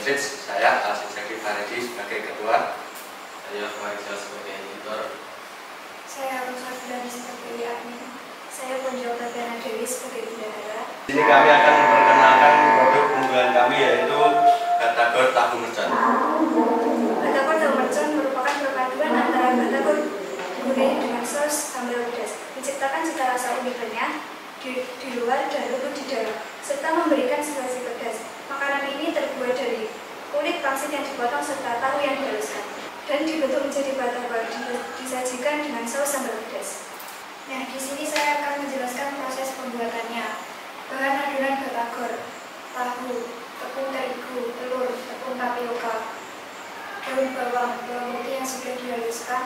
Street, saya Alsin Zaki Faridi sebagai ketua, saya Faisal sebagai editor, saya Rosa Fidani sebagai admin, saya Ponjo Tatiana Dewi sebagai bendahara. Di sini kami akan memperkenalkan produk unggulan kami yaitu batagor tahu mercon. Batagor tahu mercon merupakan perpaduan antara batagor gurih dengan saus sambal pedas, menciptakan cita rasa unik renyah di luar dan lembut di dalam, serta memberikan sensasi pedas. Makanan ini terbuat dari kulit pangsit yang dipotong serta tahu yang dihaluskan dan dibentuk menjadi batagor, disajikan dengan saus sambal pedas. Nah, di sini saya akan menjelaskan proses pembuatannya. Bahan adonan batagor: tahu, tepung terigu, telur, tepung tapioka, daun bawang, bawang putih yang sudah dihaluskan,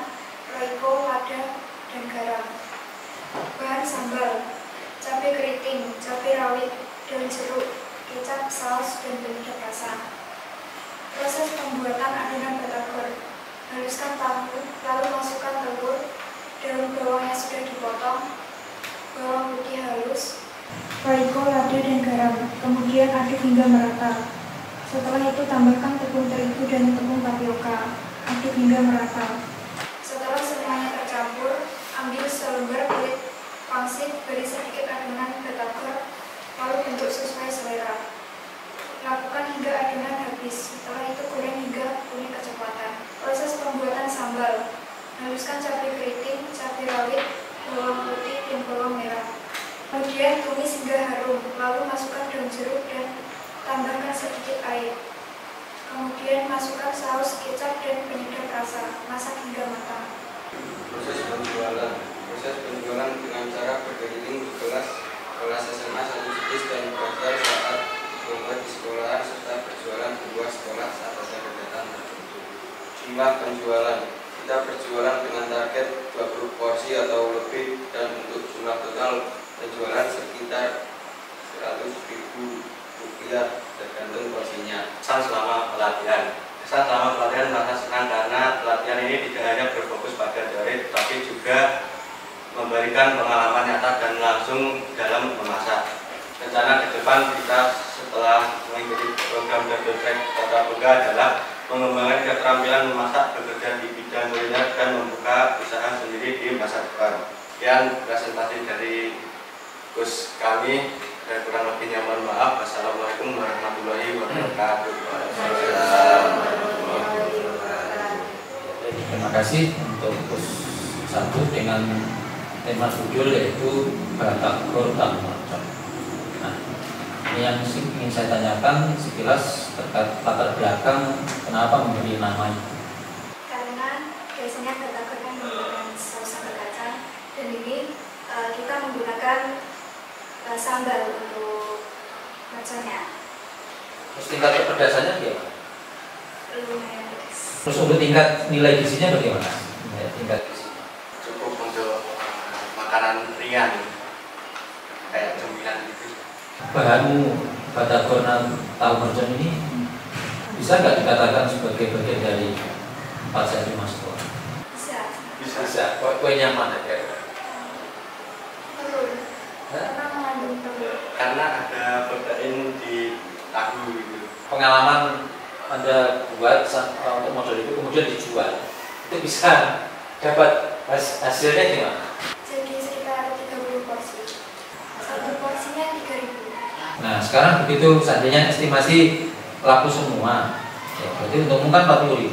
roiko, lada, dan garam. Bahan sambal: cabai keriting, cabai rawit, daun jeruk, kecap, saus, dan penyedap rasa. Proses pembuatan adonan batagor: haluskan tahu, lalu masukkan telur, daun bawang yang sudah dipotong, bawang putih halus, roiko, lada, dan garam. Kemudian aduk hingga merata. Setelah itu tambahkan tepung terigu dan tepung tapioka. Aduk hingga merata. Setelah semuanya tercampur, ambil selembar kulit pangsit, beri sedikit adonan batagor, lalu bentuk sesuai selera. Lakukan hingga adonan habis. Setelah itu goreng hingga kuning kecoklatan. Proses pembuatan sambal: haluskan cabai keriting, cabai rawit, bawang putih, dan bawang merah. Kemudian tumis hingga harum, lalu masukkan daun jeruk dan tambahkan sedikit air. Kemudian masukkan saus, kecap, dan penyedap rasa. Masak hingga matang. proses penjualan dengan cara berkeliling di kelas SMA 1 Sidis dan belajar saat berobat di sekolahan serta berjualan di luar sekolah saat ada kegiatan tertentu. Jumlah penjualan: kita berjualan dengan target 20 porsi atau lebih, dan untuk jumlah total penjualan sekitar 100.000 rupiah tergantung porsinya. Kesan selama pelatihan. Kesan selama pelatihan merasa senang karena pelatihan ini tidak hanya berfokus pada teori, tetapi juga memberikan pengalaman nyata dan langsung dalam memasak. Rencana ke depan kita setelah mengikuti program Double Track Kota Boga adalah mengembangkan keterampilan memasak, bekerja di bidang kuliner, dan membuka usaha sendiri di masa depan. Sekian presentasi dari Gus kami. Saya kurang lebihnya mohon maaf. Wassalamualaikum warahmatullahi wabarakatuh. Terima kasih untuk Gus 1 dengan tema judul yaitu batagor tahu mercon. Nah, ini yang ingin saya tanyakan sekilas terkait latar belakang kenapa memberi nama ini. Karena biasanya batagor kan menggunakan saus sambal kacang, dan ini kita menggunakan sambal untuk merconnya. Terus tingkat kepedasannya bagaimana? Lumayan pedas. Terus untuk tingkat nilai gizinya bagaimana? Tingkat gizinya Cukup untuk makanan ringan kayak cemilan gitu. bahanmu batagor tahu mercon ini bisa nggak dikatakan sebagai bagian dari 4 seri Mas Tua? Bisa. Kuenya mana ya? Telur. Karena mengandung telur. Karena ada protein di tahu gitu. Pengalaman Anda buat untuk model itu kemudian dijual, itu bisa dapat hasilnya gimana? Jadi sekitar 30 porsi. Satu porsinya 3.000. Nah sekarang begitu seandainya estimasi laku semua, ya, berarti untukmu kan 40.000.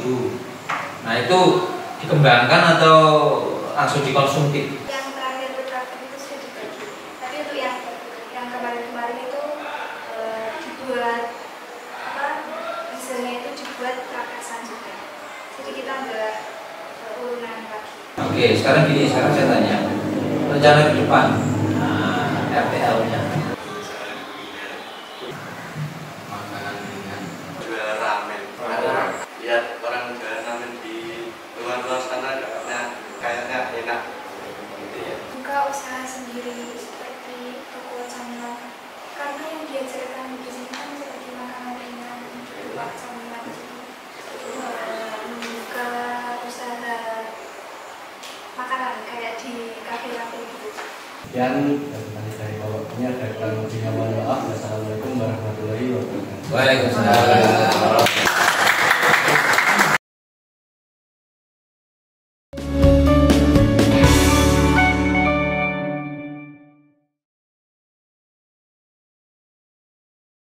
Nah itu dikembangkan atau langsung dikonsumsi? Yang terakhir bertraktir itu sudah dibagi. Tapi untuk yang kemarin-kemarin itu dibuat hasilnya itu dibuat rakasan juga. Jadi kita nggak urunan lagi. Oke, sekarang saya tanya rencana ke depan, RTL-nya. Makanan ringan. Jual ramen. Lihat orang jual ramen di luar sana kayaknya enak gitu ya. Buka usaha sendiri seperti toko camilan. Karena yang diajarkan di sini kan seperti makanan ringan, buka camilan gitu. Membuka usaha makanan kayak di kafe-kafe gitu. Sekian dari bawahnya ada kurang lebihnya mohon maaf. Wassalamualaikum warahmatullahi wabarakatuh. Waalaikumsalam.